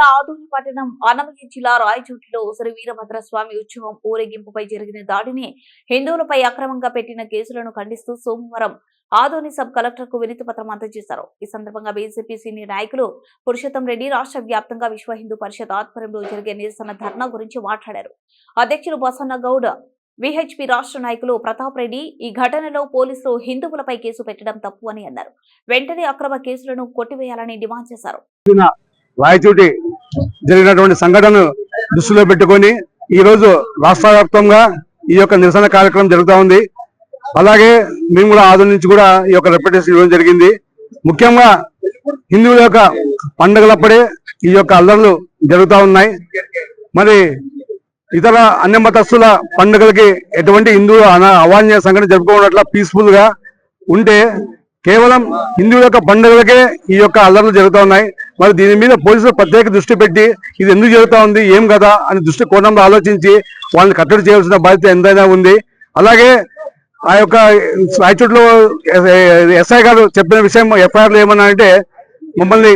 జిల్లా ఆదోని పట్టణం అన్నమయ్య జిల్లా రాయచోటిలో శ్రీ వీరభద్రస్వామి ఉత్సవం ఊరేగింపుపై జరిగిన దాడిని హిందువులపై అక్రమంగా పెట్టిన కేసులను ఖండిస్తూ సోమవారం ఆదోని సబ్ కలెక్టర్ కు వినతి పత్రం అందజేశారు. ఈ సందర్భంగా బీజేపీ సీనియర్ నాయకులు పురుషోత్తం రెడ్డి రాష్ట్ర వ్యాప్తంగా విశ్వ హిందూ పరిషత్ ఆధ్వర్యంలో జరిగే నిరసన ధర్నా గురించి మాట్లాడారు. అధ్యక్షులు బసన్న గౌడ్, విహెచ్పీ రాష్ట్ర నాయకులు ప్రతాప్ రెడ్డి ఈ ఘటనలో పోలీసులు హిందువులపై కేసు పెట్టడం తప్పు అని అన్నారు. వెంటనే అక్రమ కేసులను కొట్టివేయాలని డిమాండ్ చేశారు. రాయచోటి జరిగినటువంటి సంఘటనను దృష్టిలో పెట్టుకొని ఈ రోజు రాష్ట్ర వ్యాప్తంగా ఈ యొక్క నిరసన కార్యక్రమం జరుగుతూ ఉంది. అలాగే మేము కూడా ఆదోని నుంచి కూడా ఈ యొక్క రిప్రజెంటేషన్ ఇవ్వడం జరిగింది. ముఖ్యంగా హిందువుల యొక్క పండుగలప్పుడే ఈ యొక్క అల్లర్లు జరుగుతూ ఉన్నాయి. మరి ఇతర అన్య మతస్థుల పండుగలకి ఎటువంటి హిందువులు అవాంఛనీయ సంఘటన జరుపుకోవట్ల పీస్ఫుల్ గా ఉంటే కేవలం హిందువుల యొక్క పండుగలకే ఈ యొక్క అల్లర్లు జరుగుతూ ఉన్నాయి. మరి దీని మీద పోలీసులు ప్రత్యేక దృష్టి పెట్టి ఇది ఎందుకు జరుగుతూ ఉంది, ఏం కదా అని దృష్టి కోణంలో ఆలోచించి వాళ్ళని కట్టడి చేయాల్సిన బాధ్యత ఎంతైనా ఉంది. అలాగే ఆ యొక్క రాయచోటిలో ఎస్ఐ గారు చెప్పిన విషయం ఎఫ్ఐఆర్లు ఏమన్నా అంటే మమ్మల్ని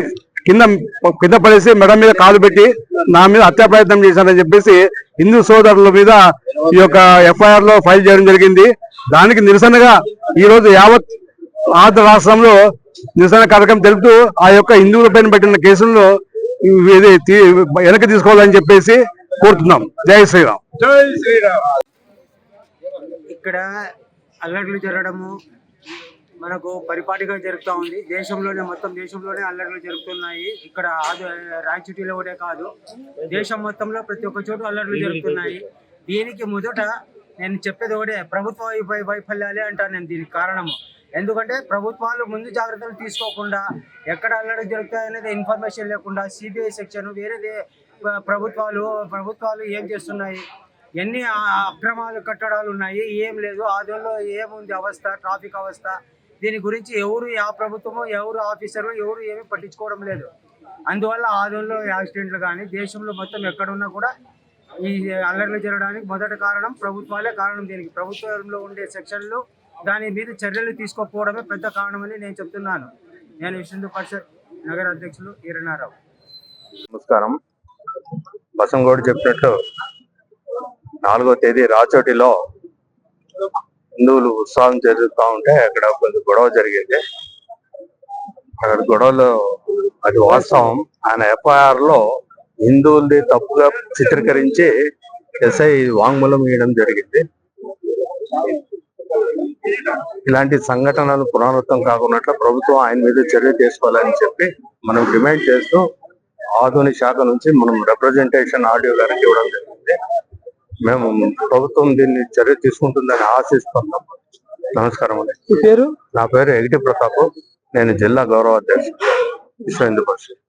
కింద పడేసి మెడ మీద కాలు పెట్టి నా మీద హత్యా ప్రయత్నం చేశారని చెప్పేసి హిందూ సోదరుల మీద ఈ యొక్క ఎఫ్ఐఆర్ లో ఫైల్ చేయడం జరిగింది. దానికి నిరసనగా ఈ రోజు యావత్ ఆంధ్ర రాష్ట్రంలో నిరసన కార్యక్రమం తెలుపుతూ ఆ యొక్క హిందువుల పైన పెట్టిన కేసులను వెనక్కి తీసుకోవాలని చెప్పేసి కోరుతున్నాం. జై శ్రీరామ్. జై శ్రీరామ్. ఇక్కడ అల్లర్లు జరగడము మనకు పరిపాటిగా జరుగుతూ ఉంది. మొత్తం దేశంలోనే అల్లర్లు జరుగుతున్నాయి. ఇక్కడ రాయచోటిలో కూడా కాదు, దేశం మొత్తంలో ప్రతి ఒక్క చోట అల్లర్లు జరుగుతున్నాయి. దీనికి మొదట నేను చెప్పేది ఒకటే, ప్రభుత్వ వైఫల్యాలే అంటాను నేను దీనికి కారణము. ఎందుకంటే ప్రభుత్వాలు ముందు జాగ్రత్తలు తీసుకోకుండా ఎక్కడ అల్లర్లు జరుగుతాయనేది ఇన్ఫర్మేషన్ లేకుండా సిబిఐ సెక్షన్ వేరేదే ప్రభుత్వాలు ఏం చేస్తున్నాయి, ఎన్ని అక్రమాలు కట్టడాలు ఉన్నాయి, ఏం లేదు. ఆదోళనలో ఏముంది అవస్థ, ట్రాఫిక్ అవస్థ, దీని గురించి ఎవరు ఆ ప్రభుత్వము ఎవరు ఆఫీసర్లు ఎవరు ఏమీ పట్టించుకోవడం లేదు. అందువల్ల ఆదోళనలో యాక్సిడెంట్లు కానీ దేశంలో మొత్తం ఎక్కడున్నా కూడా ఈ అల్లర్లు జరగడానికి మొదటి కారణం ప్రభుత్వాలే కారణం. దీనికి ప్రభుత్వంలో ఉండే సెక్షన్లు దాని మీద చర్యలు తీసుకోకపోవడమే పెద్ద కారణమని నేను చెప్తున్నాను. నేను విశ్వ హిందూ పరిషత్ నగర అధ్యక్షులు ఈరన్నారావు. నమస్కారం. బసంగౌడ్ చెప్పినట్టు 4వ తేదీ రాచోటిలో హిందువులు ఉత్సవం జరుగుతూ ఉంటే అక్కడ కొంచెం గొడవ జరిగింది. అక్కడ గొడవలో అది వాస్తవం. ఆయన ఎఫ్ఐఆర్ లో హిందువులది తప్పుగా చిత్రీకరించి ఎస్ఐ వాంగ్మూలం ఇవ్వడం జరిగింది. ఇలాంటి సంఘటనలు పునరావృతం కాకున్నట్లు ప్రభుత్వం ఆయన మీద చర్య తీసుకోవాలని చెప్పి మనం డిమాండ్ చేస్తూ ఆదోని శాఖ నుంచి మనం రిప్రజెంటేషన్ ఆడియో గారికి ఇవ్వడం జరిగింది. మేము ప్రభుత్వం దీన్ని చర్య తీసుకుంటుందని ఆశిస్తున్నాం. నమస్కారం అండి. నా పేరు ఎగిటి ప్రతాప్. నేను జిల్లా గౌరవ అధ్యక్షుడు విశ్వ హిందూ పరిషత్.